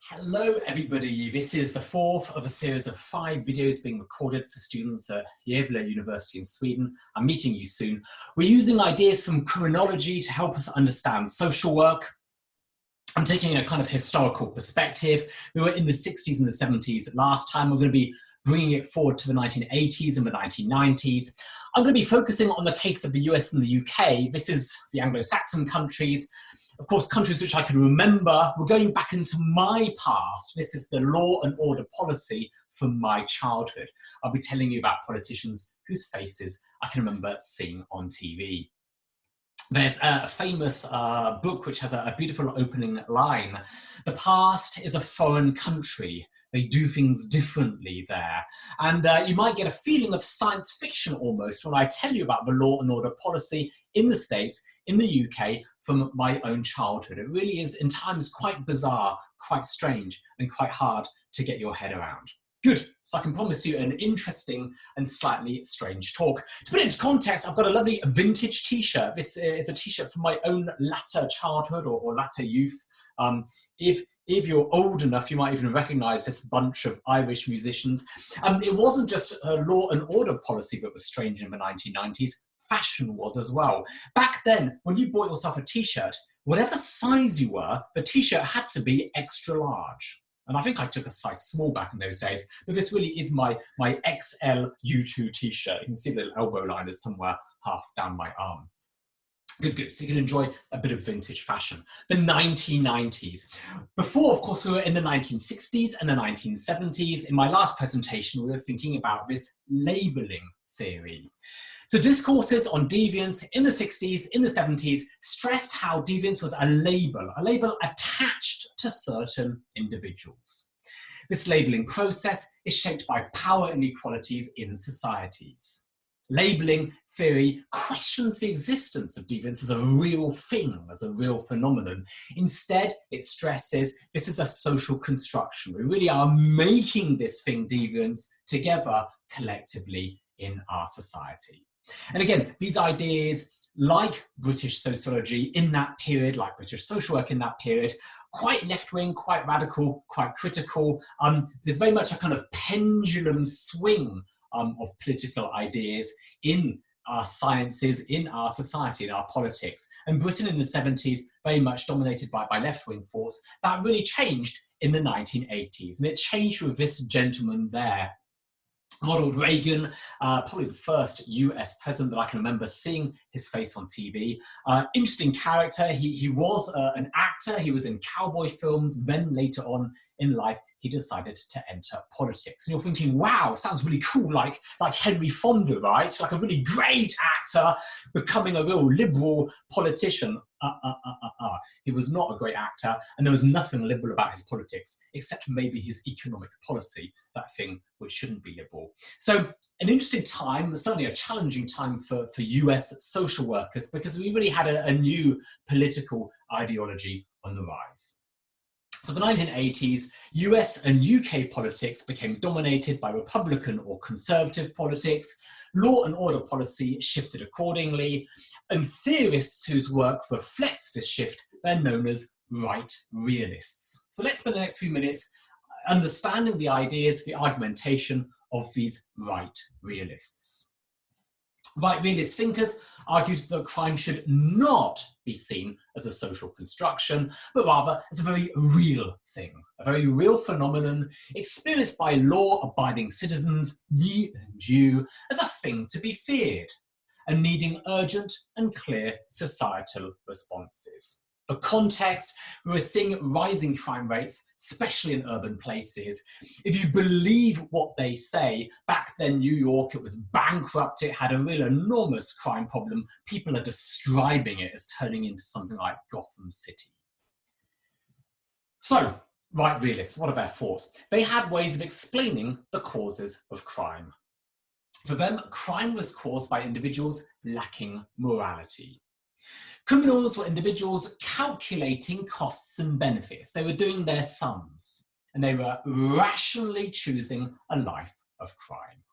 Hello everybody, this is the fourth of a series of 5 videos being recorded for students at Gävle University in Sweden. I'm meeting you soon. We're using ideas from criminology to help us understand social work. I'm taking a kind of historical perspective. We were in the 60s and the 70s last time. We're going to be bringing it forward to the 1980s and the 1990s. I'm going to be focusing on the case of the US and the UK. This is the Anglo-Saxon countries. Of course, countries which I can remember. We're going back into my past. This is the law and order policy from my childhood. I'll be telling you about politicians whose faces I can remember seeing on TV. There's a famous book which has a beautiful opening line. The past is a foreign country. They do things differently there. And you might get a feeling of science fiction almost when I tell you about the law and order policy in the States, in the UK, from my own childhood. It really is, in times, quite bizarre, quite strange, and quite hard to get your head around. Good, so I can promise you an interesting and slightly strange talk. To put it into context, I've got a lovely vintage t-shirt. This is a t-shirt from my own latter childhood or latter youth. If you're old enough, you might even recognize this bunch of Irish musicians. It wasn't just a law and order policy that was strange in the 1990s. Fashion was as well. Back then, when you bought yourself a t-shirt, whatever size you were, the t-shirt had to be extra large. And I think I took a size small back in those days, but this really is my XL U2 t-shirt. You can see the little elbow line is somewhere half down my arm. Good, so you can enjoy a bit of vintage fashion. The 1990s. Before, of course, we were in the 1960s and the 1970s. In my last presentation, we were thinking about this labeling theory. So discourses on deviance in the 60s, in the 70s, stressed how deviance was a label attached to certain individuals. This labeling process is shaped by power inequalities in societies. Labeling theory questions the existence of deviance as a real thing, as a real phenomenon. Instead, it stresses this is a social construction. We really are making this thing deviance together collectively in our society. And again, these ideas, like British sociology in that period, like British social work in that period, quite left-wing, quite radical, quite critical. There's very much a kind of pendulum swing of political ideas in our sciences, in our society, in our politics. And Britain in the 70s, very much dominated by left-wing force. That really changed in the 1980s. And it changed with this gentleman there. Ronald Reagan, probably the first US president that I can remember seeing his face on TV. Interesting character. He was an actor. He was in cowboy films. Then later on in life, he decided to enter politics. And you're thinking, wow, sounds really cool, like Henry Fonda, right? Like a really great actor becoming a real liberal politician. He was not a great actor, and there was nothing liberal about his politics, except maybe his economic policy, that thing which shouldn't be liberal. So an interesting time, certainly a challenging time for US social workers, because we really had a new political ideology on the rise. So the 1980s, US and UK politics became dominated by Republican or conservative politics. Law and order policy shifted accordingly, and theorists whose work reflects this shift, they're known as right realists. So let's spend the next few minutes understanding the ideas, the argumentation of these right realists. Right realist thinkers argued that crime should not be seen as a social construction, but rather as a very real thing, a very real phenomenon experienced by law-abiding citizens, me and you, as a thing to be feared, and needing urgent and clear societal responses. For context, we were seeing rising crime rates, especially in urban places. If you believe what they say, back then New York, it was bankrupt, it had a real enormous crime problem. People are describing it as turning into something like Gotham City. So, right realists, what are their thoughts? They had ways of explaining the causes of crime. For them, crime was caused by individuals lacking morality. Criminals were individuals calculating costs and benefits. They were doing their sums, and they were rationally choosing a life of crime.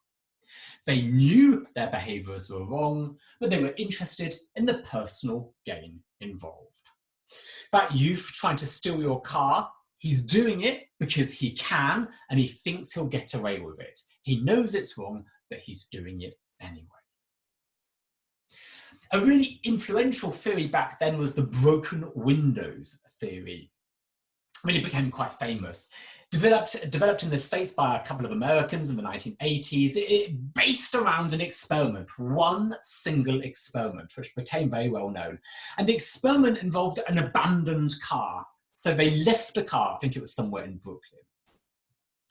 They knew their behaviours were wrong, but they were interested in the personal gain involved. That youth trying to steal your car, He's doing it because he can, and he thinks he'll get away with it. He knows it's wrong, but he's doing it anyway. A really influential theory back then was the broken windows theory. It really became quite famous. Developed in the States by a couple of Americans in the 1980s, it based around an experiment, one single experiment, which became very well known. And the experiment involved an abandoned car. So they left a car, I think it was somewhere in Brooklyn.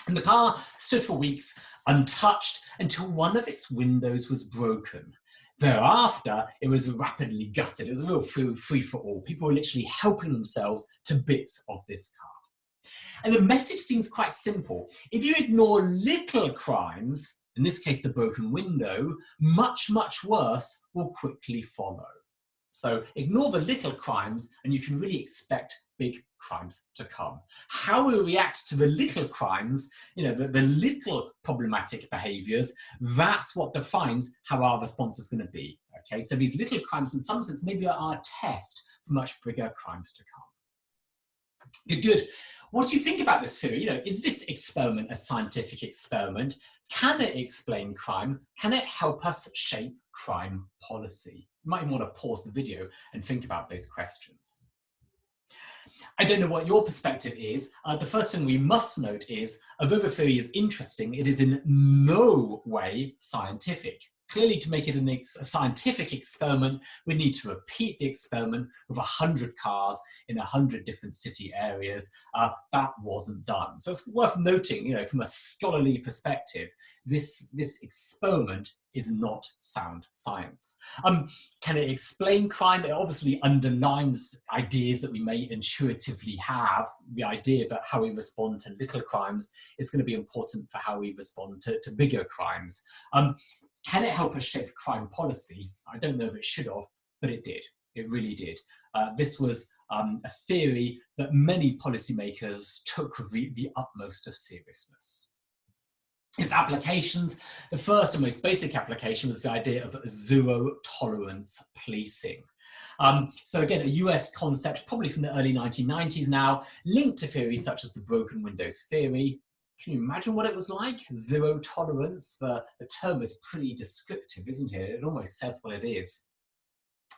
And the car stood for weeks untouched until one of its windows was broken. Thereafter, it was rapidly gutted. It was a real free-for-all. People were literally helping themselves to bits of this car. And the message seems quite simple. If you ignore little crimes, in this case the broken window, much, much worse will quickly follow. So ignore the little crimes and you can really expect big crimes to come. How we react to the little crimes, the little problematic behaviours, that's what defines how our response is going to be. Okay, so these little crimes in some sense maybe are our test for much bigger crimes to come. Good. What do you think about this theory? Is this experiment a scientific experiment? Can it explain crime? Can it help us shape crime policy? You might even want to pause the video and think about those questions. I don't know what your perspective is. The first thing we must note is, although the theory is interesting, it is in no way scientific. Clearly, to make it a scientific experiment, we need to repeat the experiment with 100 cars in 100 different city areas. That wasn't done. So it's worth noting, from a scholarly perspective, this experiment is not sound science. Can it explain crime? It obviously underlines ideas that we may intuitively have. The idea that how we respond to little crimes is going to be important for how we respond to bigger crimes. Can it help us shape crime policy? I don't know if it should have, but it did. It really did. This was a theory that many policymakers took with the utmost of seriousness. Its applications, the first and most basic application was the idea of zero tolerance policing. So again, a US concept, probably from the early 1990s now, linked to theories such as the broken windows theory. Can you imagine what it was like? Zero tolerance. The term is pretty descriptive, isn't it? It almost says what it is.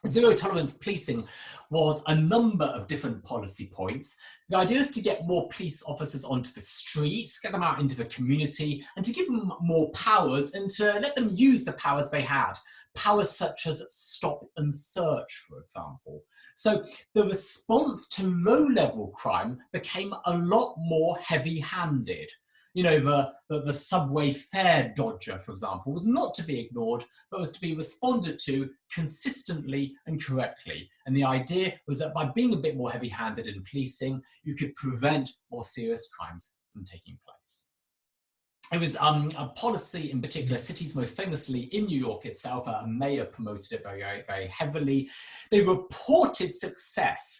Zero tolerance policing was a number of different policy points. The idea is to get more police officers onto the streets, get them out into the community, and to give them more powers and to let them use the powers they had. Powers such as stop and search, for example. So the response to low-level crime became a lot more heavy-handed. The subway fare dodger, for example, was not to be ignored, but was to be responded to consistently and correctly. And the idea was that by being a bit more heavy-handed in policing, you could prevent more serious crimes from taking place. It was a policy, in particular, cities most famously in New York itself, a mayor promoted it very, very heavily. They reported success.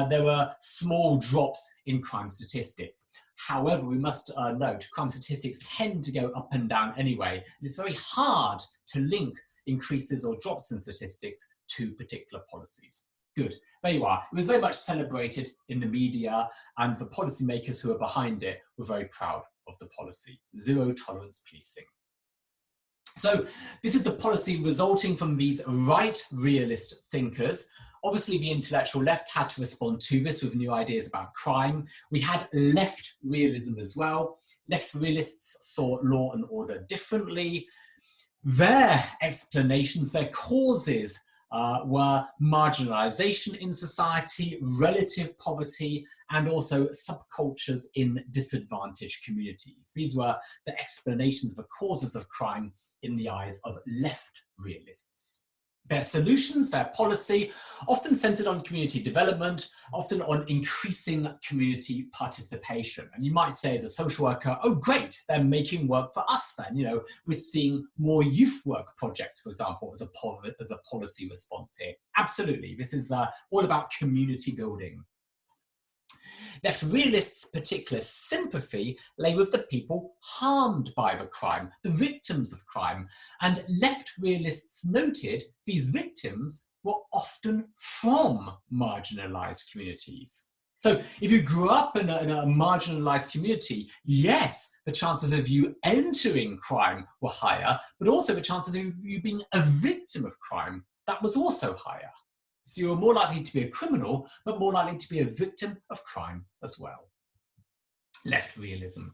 There were small drops in crime statistics. However, we must note crime statistics tend to go up and down anyway. And it's very hard to link increases or drops in statistics to particular policies. Good, there you are. It was very much celebrated in the media, and the policymakers who were behind it were very proud of the policy. Zero tolerance policing. So this is the policy resulting from these right realist thinkers. Obviously, the intellectual left had to respond to this with new ideas about crime. We had left realism as well. Left realists saw law and order differently. Their explanations, their causes were marginalization in society, relative poverty, and also subcultures in disadvantaged communities. These were the explanations of the causes of crime in the eyes of left realists. Their solutions, their policy, often centered on community development, often on increasing community participation. And you might say as a social worker, oh great, they're making work for us then. We're seeing more youth work projects, for example, as a policy response here. Absolutely, this is all about community building. Left realists' particular sympathy lay with the people harmed by the crime, the victims of crime, and left realists noted these victims were often from marginalized communities. So if you grew up in a marginalized community, yes, the chances of you entering crime were higher, but also the chances of you being a victim of crime, that was also higher. So you were more likely to be a criminal, but more likely to be a victim of crime as well. Left realism.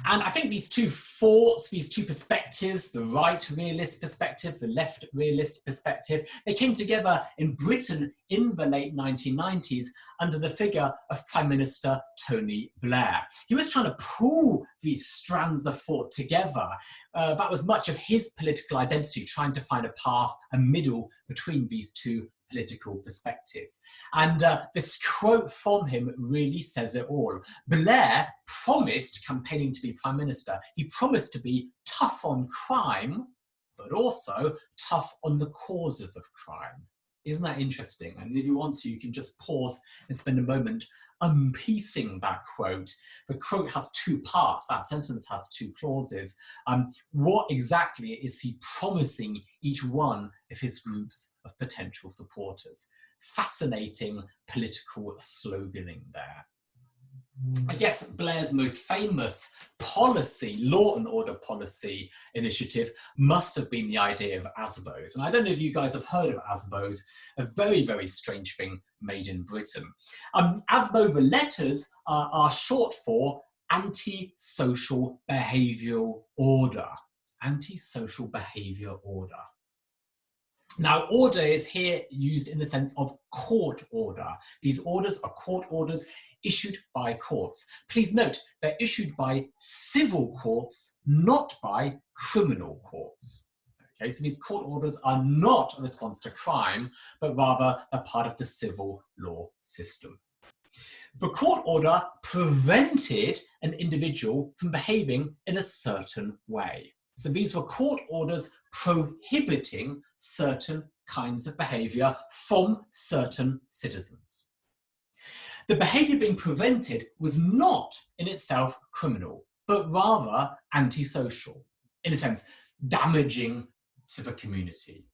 And I think these two thoughts, these two perspectives, the right realist perspective, the left realist perspective, they came together in Britain in the late 1990s under the figure of Prime Minister Tony Blair. He was trying to pull these strands of thought together. That was much of his political identity, trying to find a path, a middle between these two political perspectives. And this quote from him really says it all. Blair promised, campaigning to be Prime Minister, he promised to be tough on crime, but also tough on the causes of crime. Isn't that interesting? And if you want to, you can just pause and spend a moment unpiecing that quote. The quote has two parts. That sentence has two clauses. What exactly is he promising each one of his groups of potential supporters? Fascinating political sloganing there. I guess Blair's most famous policy, law and order policy initiative, must have been the idea of ASBOs. And I don't know if you guys have heard of ASBOs, a very, very strange thing made in Britain. ASBO, the letters are short for anti-social behavioural order. Anti-social behaviour order. Now, order is here used in the sense of court order. These orders are court orders issued by courts. Please note, they're issued by civil courts, not by criminal courts. Okay, so these court orders are not a response to crime, but rather a part of the civil law system. The court order prevented an individual from behaving in a certain way. So these were court orders prohibiting certain kinds of behaviour from certain citizens. The behaviour being prevented was not in itself criminal, but rather antisocial, in a sense, damaging to the community.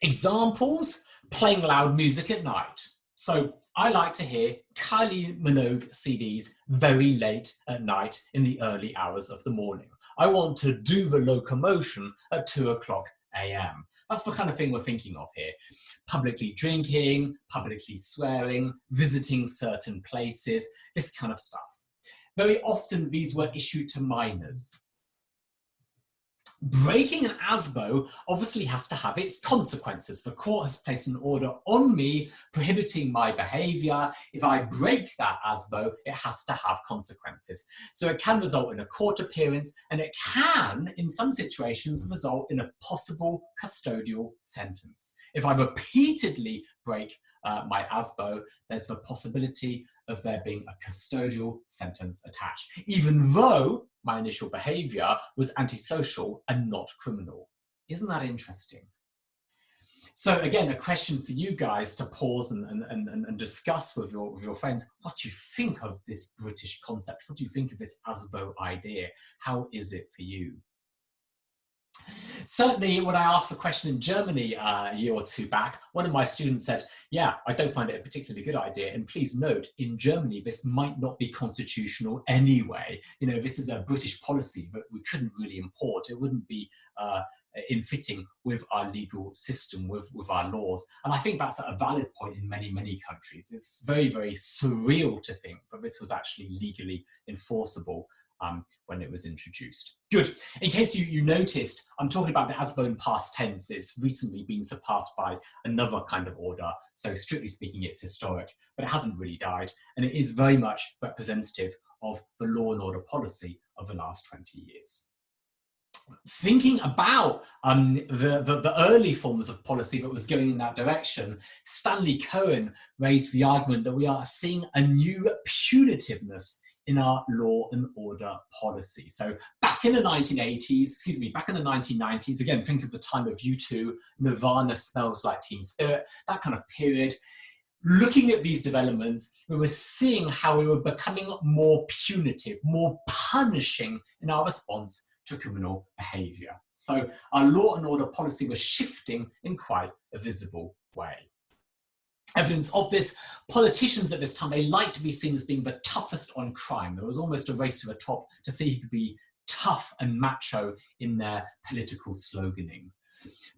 Examples: playing loud music at night. So I like to hear Kylie Minogue CDs very late at night in the early hours of the morning. I want to do the locomotion at 2:00 a.m. That's the kind of thing we're thinking of here. Publicly drinking, publicly swearing, visiting certain places, this kind of stuff. Very often these were issued to minors. Breaking an ASBO obviously has to have its consequences. The court has placed an order on me prohibiting my behaviour. If I break that ASBO, it has to have consequences. So it can result in a court appearance, and it can, in some situations, result in a possible custodial sentence. If I repeatedly break my ASBO, there's the possibility of there being a custodial sentence attached, even though my initial behaviour was antisocial and not criminal. Isn't that interesting? So again, a question for you guys to pause and discuss with your friends. What do you think of this British concept? What do you think of this ASBO idea? How is it for you? Certainly, when I asked the question in Germany a year or two back, one of my students said, yeah, I don't find it a particularly good idea. And please note, in Germany, this might not be constitutional anyway. You know, this is a British policy that we couldn't really import. It wouldn't be in fitting with our legal system, with our laws. And I think that's a valid point in many, many countries. It's very, very surreal to think that this was actually legally enforceable when it was introduced. Good. In case you noticed, I'm talking about the ASBO in past tense. It's recently been surpassed by another kind of order. So strictly speaking, it's historic, but it hasn't really died. And it is very much representative of the law and order policy of the last 20 years. Thinking about the early forms of policy that was going in that direction, Stanley Cohen raised the argument that we are seeing a new punitiveness in our law and order policy. So back in the 1990s, again, think of the time of U2, Nirvana, Smells Like Teen Spirit, that kind of period. Looking at these developments, we were seeing how we were becoming more punitive, more punishing in our response to criminal behaviour. So our law and order policy was shifting in quite a visible way. Evidence of this, politicians at this time, they liked to be seen as being the toughest on crime. There was almost a race to the top to see who could be tough and macho in their political sloganing.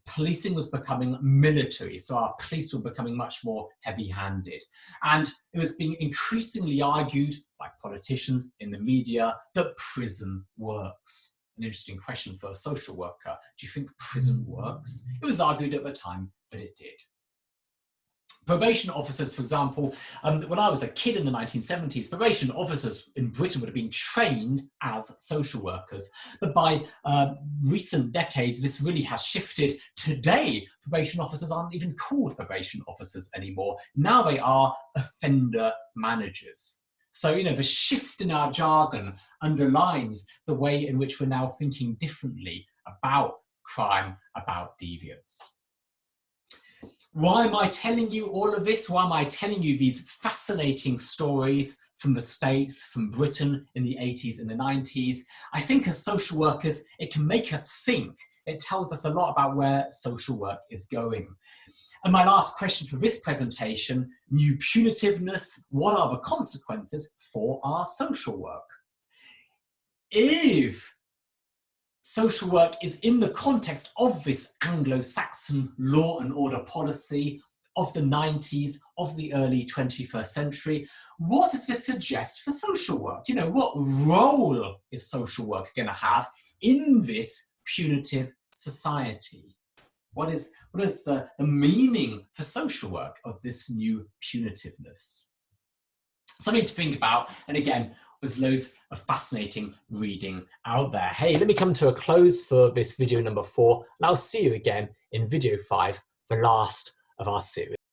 Policing was becoming military, so our police were becoming much more heavy-handed. And it was being increasingly argued by politicians in the media that prison works. An interesting question for a social worker. Do you think prison works? It was argued at the time that it did. Probation officers, for example, when I was a kid in the 1970s, probation officers in Britain would have been trained as social workers. But by recent decades, this really has shifted. Today, probation officers aren't even called probation officers anymore. Now they are offender managers. So, you know, the shift in our jargon underlines the way in which we're now thinking differently about crime, about deviance. Why am I telling you all of this? Why am I telling you these fascinating stories from the States, from Britain in the 80s and the 90s? I think as social workers, it can make us think. It tells us a lot about where social work is going. And my last question for this presentation, new punitiveness, what are the consequences for our social work? If social work is in the context of this Anglo-Saxon law and order policy of the 90s, of the early 21st century, what does this suggest for social work? You know, what role is social work going to have in this punitive society? What is the meaning for social work of this new punitiveness? Something to think about, and again, there's loads of fascinating reading out there. Hey, let me come to a close for this video number 4, and I'll see you again in video 5, the last of our series.